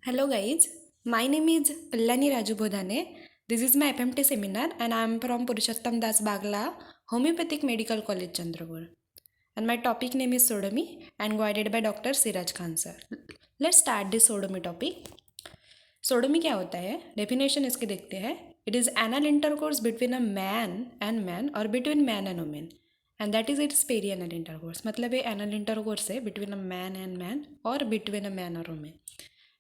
Hello guys, my name is Pallani Raju Bodhane. This is my FMT seminar and I am from Purushottam Das Bagla Homeopathic Medical College Chandrapur. And my topic name is sodomy and guided by Dr. Siraj Khan sir. Let's start this sodomy topic. Sodomy क्या होता है? Definition इसके देखते हैं. It is anal intercourse between a man and man और between man and women and that is its peri anal intercourse. मतलब ये anal intercourse है between a man and man और बिटवीन अ मैन और women.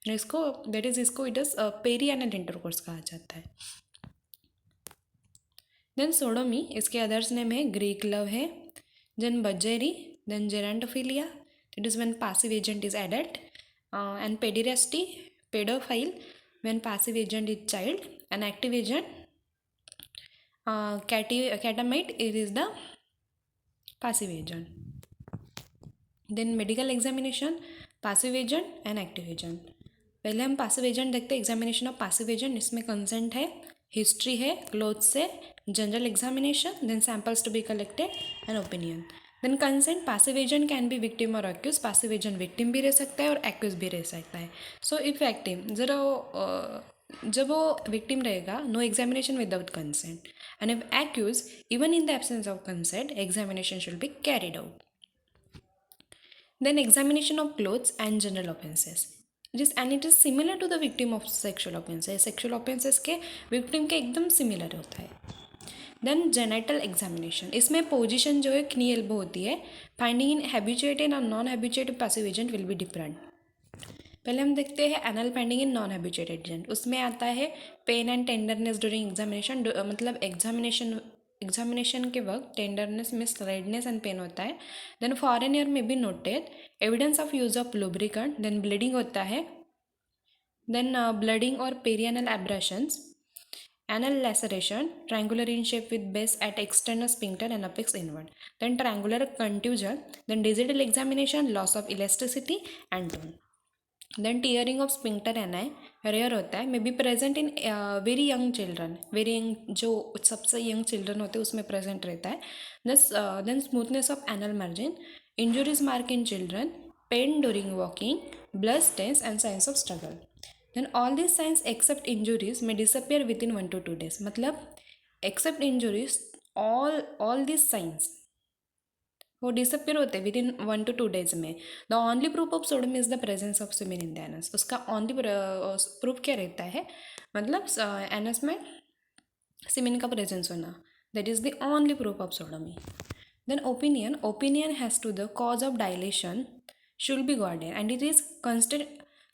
इसको that is इसको it is peri anal intercourse कहा जाता है. देन सोडोमी इसके अदर्स नेम है ग्रीक लव है, then buggery, then gerontophilia that is when passive agent is adult, and pederasty, pedophile when passive agent is child, and active agent catamite it is the passive agent. Then medical examination passive agent and active agent. पहले हम passive agent देखते हैं. Examination of passive agent, इसमें consent है, history है, clothes है, general examination, then samples to be collected and opinion. Then consent. passive agent can be victim और accused. passive agent victim भी रह सकता है और एक्यूज भी रह सकता है. सो इफ एक्टिव जब वो विक्टिम रहेगा, no examination without consent, and if accused even in the absence of consent examination should be carried out. Then examination of clothes and general offenses. And it is similar to the victim of sexual offenses. Sexual offenses के victim के एकदम similar होता है. Then genital examination. इसमें position जो है knee elbow होती है. Finding in habituated और non-habituated passive agent will be different. पहले हम देखते हैं anal finding in non-habituated agent. उसमें आता है pain and tenderness during examination. मतलब एग्जामिनेशन के वक्त टेंडरनेस में रेडनेस एंड पेन होता है. देन फॉरेन ईयर में भी noted evidence of use of lubricant. Then bleeding होता है. देन ब्लडिंग और perianal abrasions, anal laceration, triangular in shape with base at external sphincter and apex inward. Then triangular contusion. Then digital examination, loss of elasticity and tone. Then tearing of sphincter ani rare होता है, may be present in very young children. Very young जो सबसे young children होते हैं उसमें present रहता है. Then smoothness of anal margin, injuries mark in children, pain during walking, blood stains and signs of struggle. Then all this signs except injuries में disappear within 1 to 2 days. मतलब except injuries all this signs वो disappear होते हैं within 1 to 2 days में. The only proof of sodomy is the presence of semen in the anus. उसका only proof क्या रहता है? मतलब एनस में सीमेन का प्रेजेंस होना, that is the only proof of sodomy. Then opinion has to the cause of dilation should be guarded and it is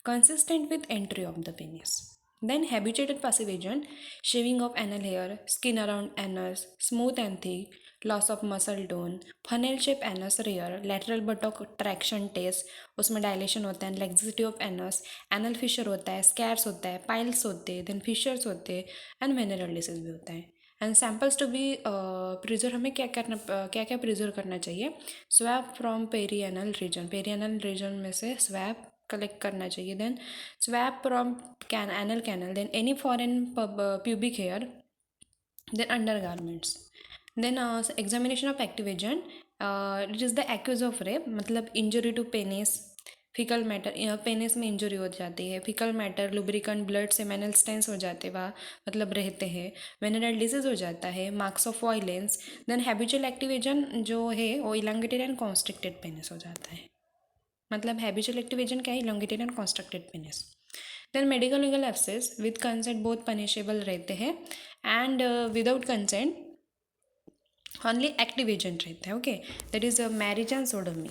consistent with entry of the penis. Then habituated passive agent, shaving of anal hair, skin around anus, smooth and thick, loss of muscle tone, funnel shape anus rare, lateral buttock traction test, उसमें dilation होता है, laxity of anus, anal fissure होता है, scars होता है, piles होते हैं, then fissures होते हैं, and venereal disease भी होता है. And samples to be preserve, हमें क्या क्या प्रिजर्व करना चाहिए? स्वैब फ्रॉम पेरियनल रीजन में से स्वैब कलेक्ट करना चाहिए. Then swab from anal canal, then any foreign pubic hair, then under garments. Then examination of active agent, it is the accused of rape. मतलब injury to penis, faecal matter, penis में injury हो जाती है, faecal matter, lubricant, blood seminal stains हो जाते हैं, वहाँ मतलब रहते हैं, वेनेरल डिजीज हो जाता है, marks of violence. Then habitual active agent जो है वो इलांगेटेड एंड कॉन्स्ट्रिक्टेड पेनिस हो जाता है. मतलब हैबिचुअल एक्टिव एजेंट क्या है? Elongated and constructed penis. Then medical legal एब्सेस विद कंसेंट बोथ पनिशेबल रहते हैं and without consent only active agent रहता है. Okay, that is marriage and sodomy.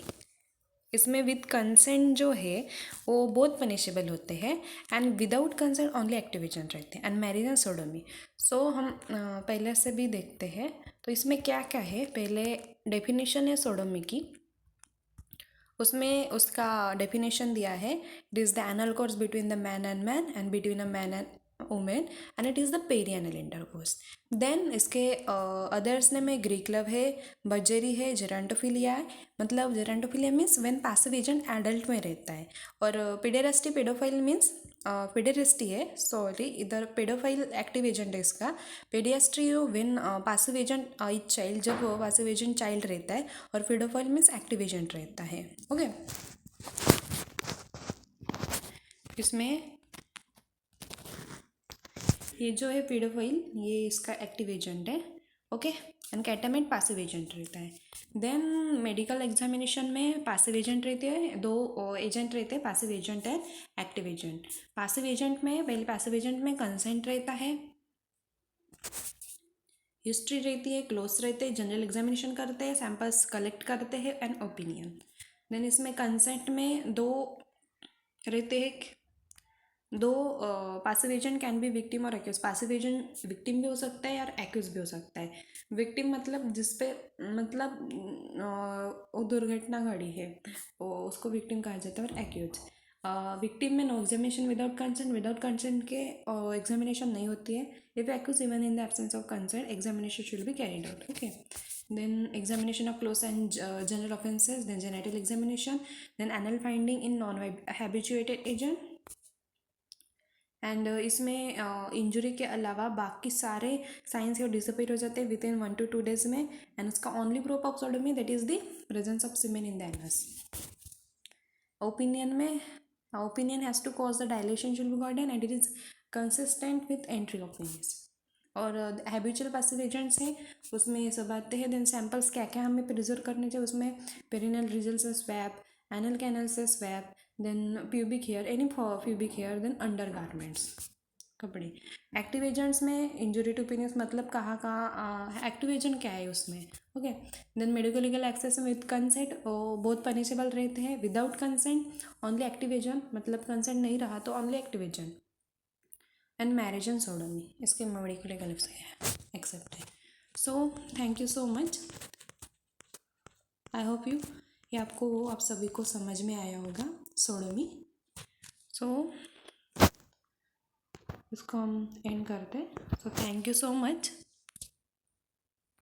इसमें विद कंसेंट जो है वो बहुत पनिशेबल होते हैं and without consent only active agent रहते हैं. And marriage and sodomy, so हम पहले से भी देखते हैं. तो इसमें क्या क्या है? पहले डेफिनेशन है सोडोमी की, उसमें उसका डेफिनेशन दिया है. It is the anal course between the man and between a man and women and it is the perianal intercourse. Then इसके अदर्स ने में ग्रीक लव है, बजेरी है, जेरेंटोफिलिया है. मतलब gerontophilia means when passive agent adult में रहता है. और पेडेरास्टी पेडोफाइल मीन्स पेडेरिस्टी है, सॉरी इधर पेडोफाइल एक्टिव एजेंट है इसका. Pederasty when passive agent is child, जब पैसिव एजेंट चाइल्ड रहता है, और पेडोफाइल मीन्स एक्टिव एजेंट रहता है. ओके, इसमें ये जो है पीडोफाइल, ये इसका एक्टिव एजेंट है, ओके। एंड केटामाइट पासिव एजेंट रहता है। देन मेडिकल एग्जामिनेशन में पासिव एजेंट रहते हैं, दो एजेंट रहते हैं, पासिव एजेंट है, एक्टिव एजेंट। पासिव एजेंट में, पहले पासिव एजेंट में कंसेंट रहता है, हिस्ट्री रहती है, क्लोज रहते हैं, जनरल एग्जामिनेशन करते हैं, सैंपल्स कलेक्ट करते हैं, एंड ओपिनियन। देन इसमें कंसेंट में दो रहते हैं, दो passive agent can be victim और एक्यूज। पासिव एजेंट विक्टिम भी हो सकता है और एक्यूज भी हो सकता है। विक्टिम मतलब जिसपे मतलब वो दुर्घटना घड़ी है, वो उसको विक्टिम कहा जाता है। और एक्यूज, विक्टिम में नो एग्जामिनेशन विदाउट कंसेंट के एग्जामिनेशन नहीं होती है। If accused even in the absence of consent examination should be carried out, okay. Then examination of clothes and general offences, then genital examination, then anal finding in non habituated agent. And इसमें injury के अलावा बाकी सारे science ये disappear हो जाते हैं within 1 to 2 days में। एंड उसका only proof of sodomy that is the presence of semen in the anus. Opinion में, opinion has to cause the dilation should be gotten and it is consistent with entry of penis. और habitual passive agents हैं, उसमें ये सब आते हैं। Then samples क्या क्या हमें प्रिजर्व करने चाहिए, उसमें पेरिनल रीजन से स्वैप, एनल कैनल से swab, then pubic hair, any pubic hair, then under garments, कपड़े। एक्टिव एजेंट्स में इंजरी टू पेनिस, मतलब कहाँ एक्टिव एजेंट क्या है उसमें, okay. Then medico legal access with consent बहुत पनिशेबल रहते हैं। Without consent only active agent, मतलब कंसेंट नहीं रहा तो only active agent. And marriage and sodomy, इसके मेडिको लीगल एक्सेप्ट है। So thank you so much, I hope you ये आपको, आप सभी को समझ में आया होगा सोडोमी। सो इसको हम एंड करते हैं। So thank you so much.